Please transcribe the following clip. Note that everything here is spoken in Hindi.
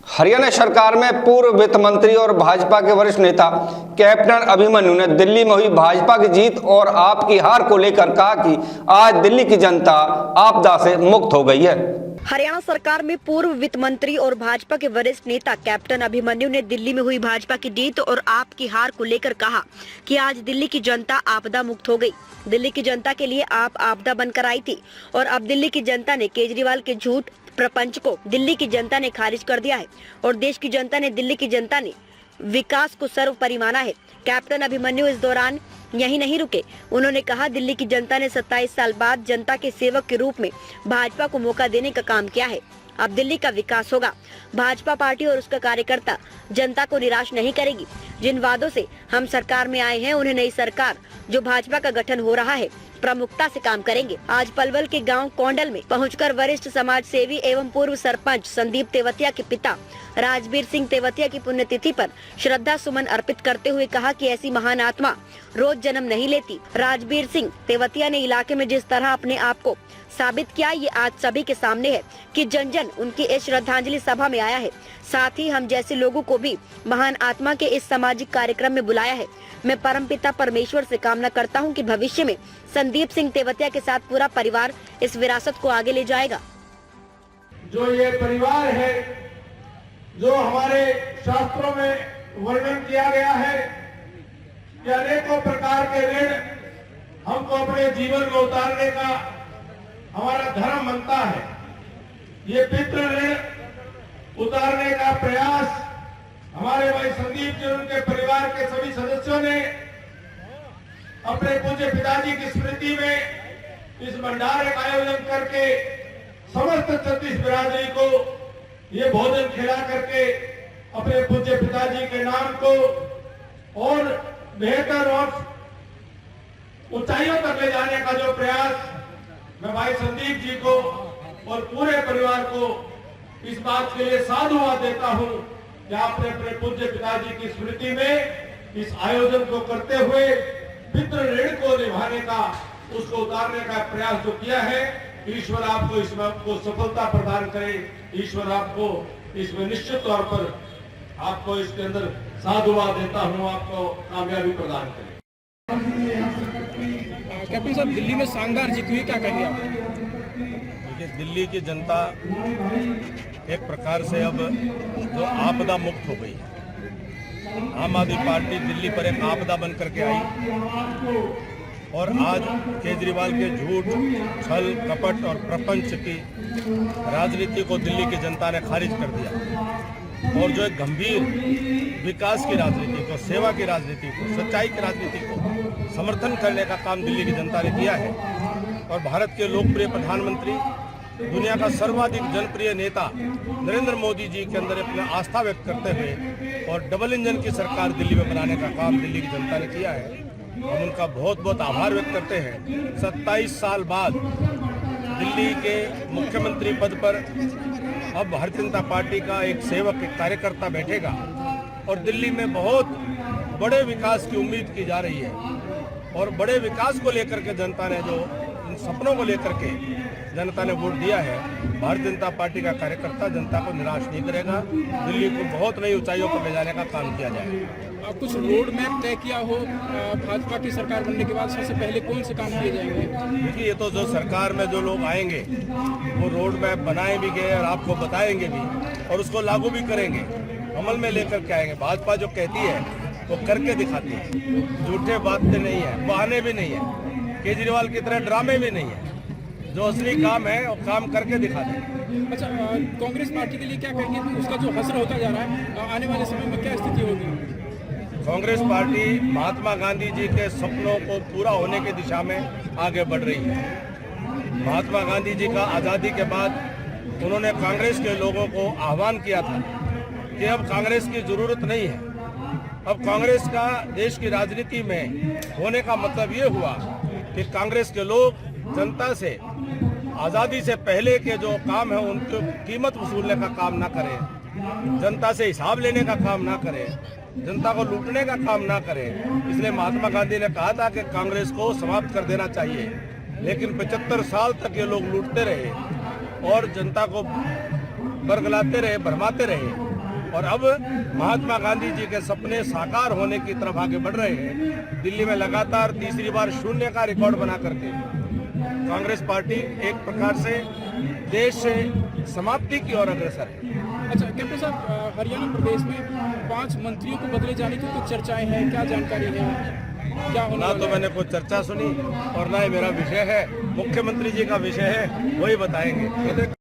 हरियाणा सरकार में पूर्व वित्त मंत्री और भाजपा के वरिष्ठ नेता कैप्टन अभिमन्यु ने दिल्ली में हुई भाजपा की जीत और आप की हार को लेकर कहा कि आज दिल्ली की जनता आपदा से मुक्त हो गई है। हरियाणा सरकार में पूर्व वित्त मंत्री और भाजपा के वरिष्ठ नेता कैप्टन अभिमन्यु ने दिल्ली में हुई भाजपा की जीत और आप की हार को लेकर कहा कि आज दिल्ली की जनता आपदा मुक्त हो गई। दिल्ली की जनता के लिए आप आपदा बनकर आई थी और अब दिल्ली की जनता ने केजरीवाल के झूठ प्रपंच को दिल्ली की जनता ने खारिज कर दिया है और देश की जनता ने दिल्ली की जनता ने विकास को सर्वोपरि माना है। कैप्टन अभिमन्यु इस दौरान यही नहीं रुके। उन्होंने कहा दिल्ली की जनता ने 27 साल बाद जनता के सेवक के रूप में भाजपा को मौका देने का काम किया है। अब दिल्ली का विकास होगा। भाजपा पार्टी और उसका कार्यकर्ता जनता को निराश नहीं करेगी। जिन वादों से हम सरकार में आए हैं उन्हें नई सरकार जो भाजपा का गठन हो रहा है प्रमुखता से काम करेंगे। आज पलवल के गांव कोंडल में पहुंचकर वरिष्ठ समाज सेवी एवं पूर्व सरपंच संदीप तेवतिया के पिता राजबीर सिंह तेवतिया की पुण्यतिथि पर श्रद्धा सुमन अर्पित करते हुए कहा कि ऐसी महान आत्मा रोज जन्म नहीं लेती। राजबीर सिंह तेवतिया ने इलाके में जिस तरह अपने आप को साबित किया ये आज सभी के सामने है कि जन जन उनकी इस श्रद्धांजलि सभा में आया है। साथ ही हम जैसे लोगों को भी महान आत्मा के इस सामाजिक कार्यक्रम में बुलाया है। मैं परमपिता परमेश्वर से कामना करता हूं कि भविष्य में संदीप सिंह तेवतिया के साथ पूरा परिवार इस विरासत को आगे ले जाएगा। जो ये परिवार है, जो हमारे शास्त्रों में वर्णन किया गया है कि अनेकों प्रकार के ऋण हमको अपने जीवन में उतारने का हमारा धर्म बनता है। ये पितृ ऋण उतारने का प्रयास हमारे भाई संदीप जी उनके परिवार के सभी सदस्यों ने अपने पूज्य पिताजी की स्मृति में इस भंडारे का आयोजन करके समस्त छत्तीस बिरादरी को ये भोजन खिला करके अपने पूज्य पिताजी के नाम को और बेहतर और ऊंचाइयों तक ले जाने का जो प्रयास मैं भाई संदीप जी को और पूरे परिवार को इस बात के लिए साधुवाद देता हूं कि आपने अपने पूज्य पिताजी की स्मृति में इस आयोजन को करते हुए पितृ ऋण को निभाने का, उसको उतारने का प्रयास जो किया है। ईश्वर आपको इसमें आपको सफलता प्रदान करे। ईश्वर आपको इसमें निश्चित तौर पर आपको इसके अंदर साधुवाद देता हूं, आपको कामयाबी प्रदान करे। कैप्टन साहब, दिल्ली में शानदार जीत हुई, क्या कहेंगे आप? देखिए, दिल्ली की जनता एक प्रकार से अब जो आपदा मुक्त हो गई है। आम आदमी पार्टी दिल्ली पर एक आपदा बन करके आई और आज केजरीवाल के झूठ, छल, कपट और प्रपंच की राजनीति को दिल्ली की जनता ने खारिज कर दिया और जो एक गंभीर विकास की राजनीति को, सेवा की राजनीति को, सच्चाई की राजनीति को समर्थन करने का काम दिल्ली की जनता ने किया है। और भारत के लोकप्रिय प्रधानमंत्री, दुनिया का सर्वाधिक जनप्रिय नेता नरेंद्र मोदी जी के अंदर अपनी आस्था व्यक्त करते हुए और डबल इंजन की सरकार दिल्ली में बनाने का काम दिल्ली की जनता ने किया है। हम उनका बहुत बहुत आभार व्यक्त करते हैं। 27 साल बाद दिल्ली के मुख्यमंत्री पद पर अब भारतीय जनता पार्टी का एक सेवक, एक कार्यकर्ता बैठेगा और दिल्ली में बहुत बड़े विकास की उम्मीद की जा रही है। और बड़े विकास को लेकर के जनता ने जो इन सपनों को लेकर के जनता ने वोट दिया है, भारतीय जनता पार्टी का कार्यकर्ता जनता को निराश नहीं करेगा। दिल्ली को बहुत नई ऊंचाइयों पर ले जाने का काम किया जाएगा। कुछ रोड मैप तय किया हो भाजपा की सरकार बनने के बाद, सबसे पहले कौन से काम किए जाएंगे? देखिए, ये तो जो सरकार में जो लोग आएंगे वो रोड मैप बनाए भी गए और आपको बताएंगे भी और उसको लागू भी करेंगे, अमल में लेकर के आएंगे। भाजपा जो कहती है वो करके दिखाती है। झूठे बातें नहीं है, बहाने भी नहीं है, केजरीवाल की तरह ड्रामे भी नहीं है। जो असली काम है वो काम करके दिखा देंगे। अच्छा, कांग्रेस पार्टी के लिए क्या कहेंगे? उसका जो हसर होता जा रहा है, आने वाले समय में क्या स्थिति होगी? कांग्रेस पार्टी महात्मा गांधी जी के सपनों को पूरा होने की दिशा में आगे बढ़ रही है। महात्मा गांधी जी का आज़ादी के बाद उन्होंने कांग्रेस के लोगों को आह्वान किया था कि अब कांग्रेस की जरूरत नहीं है। अब कांग्रेस का देश की राजनीति में होने का मतलब ये हुआ कि कांग्रेस के लोग जनता से आज़ादी से पहले के जो काम है उनकी कीमत वसूलने का काम ना करें, जनता से हिसाब लेने का काम ना करें, जनता को लूटने का काम ना करें। इसलिए महात्मा गांधी ने कहा था कि कांग्रेस को समाप्त कर देना चाहिए। लेकिन 75 साल तक ये लोग लूटते रहे और जनता को बरगलाते रहे, भरमाते रहे और अब महात्मा गांधी जी के सपने साकार होने की तरफ आगे बढ़ रहे हैं। दिल्ली में लगातार तीसरी बार शून्य का रिकॉर्ड बना करके कांग्रेस पार्टी एक प्रकार से देश से समाप्ति की ओर अग्रसर है। अच्छा कैप्टन साहब, हरियाणा प्रदेश में 5 मंत्रियों को बदले जाने की कुछ चर्चाएं हैं, क्या जानकारी है, क्या होना? ना तो मैंने कुछ चर्चा सुनी और ना ही मेरा विषय है, मुख्यमंत्री जी का विषय है, वही बताएंगे।